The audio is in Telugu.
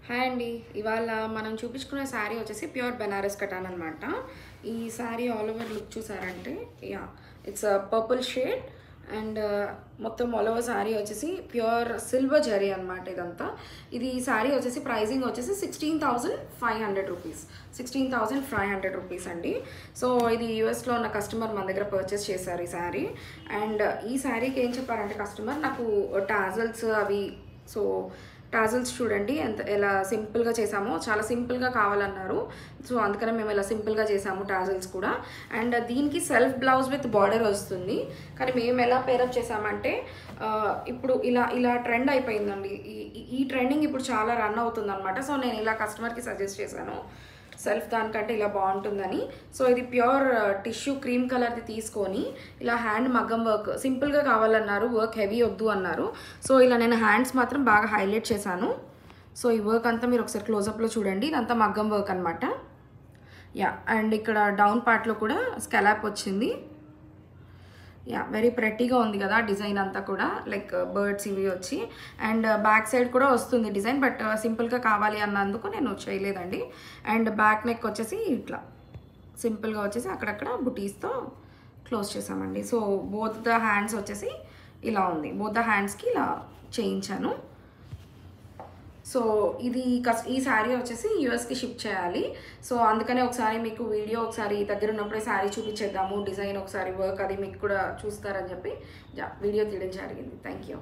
హాయ్ అండి. ఇవాళ మనం చూపించుకునే శారీ వచ్చేసి ప్యూర్ బెనారస్ కటాన్ అనమాట. ఈ శారీ ఆల్ ఓవర్ లుక్ చూసారంటే ఇట్స్ పర్పుల్ షేడ్ అండ్ మొత్తం ఆల్ ఓవర్ శారీ వచ్చేసి ప్యూర్ సిల్వర్ జరీ అనమాట. ఇదంతా ఇది శారీ వచ్చేసి ప్రైజింగ్ వచ్చేసి 16,500 రూపీస్. 16,500 రూపీస్ అండి. సో ఇది యూఎస్లో ఉన్న కస్టమర్ మన దగ్గర పర్చేస్ చేశారు ఈ శారీ. అండ్ ఈ శారీకి ఏం చెప్పారంటే కస్టమర్ నాకు టాజల్స్ అవి సో టాజల్స్ చూడండి ఎలా సింపుల్గా చేసామో, చాలా సింపుల్గా కావాలన్నారు. సో అందుకనే మేము ఇలా సింపుల్గా చేసాము టాజల్స్ కూడా. అండ్ దీనికి సెల్ఫ్ బ్లౌజ్ విత్ బార్డర్ వస్తుంది. కానీ మేము ఎలా పేరప్ చేసామంటే ఇప్పుడు ఇలా ట్రెండ్ అయిపోయిందండి. ఈ ట్రెండింగ్ ఇప్పుడు చాలా రన్ అవుతుంది అనమాట. సో నేను ఇలా కస్టమర్కి సజెస్ట్ చేశాను సెల్ఫ్ దానికంటే ఇలా బాగుంటుందని. సో ఇది ప్యూర్ టిష్యూ క్రీమ్ కలర్ది తీసుకొని ఇలా హ్యాండ్ మగ్గం వర్క్ సింపుల్గా కావాలన్నారు, వర్క్ హెవీ వద్దు అన్నారు. సో ఇలా నేను హ్యాండ్స్ మాత్రం బాగా హైలైట్ చేశాను. సో ఈ వర్క్ అంతా మీరు ఒకసారి క్లోజప్లో చూడండి. ఇదంతా మగ్గం వర్క్ అనమాట. అండ్ ఇక్కడ డౌన్ పార్ట్లో కూడా స్కెలాప్ వచ్చింది. వెరీ ప్రెట్టీగా ఉంది కదా డిజైన్ అంతా కూడా, లైక్ బర్డ్స్ ఇవి వచ్చి. అండ్ బ్యాక్ సైడ్ కూడా వస్తుంది డిజైన్, బట్ సింపుల్గా కావాలి అన్నందుకు నేను చేయలేదండి. అండ్ బ్యాక్ నెక్ వచ్చేసి ఇట్లా సింపుల్గా వచ్చేసి అక్కడక్కడ బుటీస్తో క్లోజ్ చేసామండి. సో బోత్ ద హ్యాండ్స్ వచ్చేసి ఇలా ఉంది. బోత్ ద హ్యాండ్స్కి ఇలా చేయించాను. సో ఈ శారీ వచ్చేసి యూఎస్కి షిప్ చేయాలి. సో అందుకనే ఒకసారి మీకు వీడియో ఒకసారి దగ్గర ఉన్నప్పుడే శారీ చూపించేద్దాము, డిజైన్ ఒకసారి వర్క్ అది మీకు కూడా చూస్తారని చెప్పి వీడియో తీయడం జరిగింది. Thank you.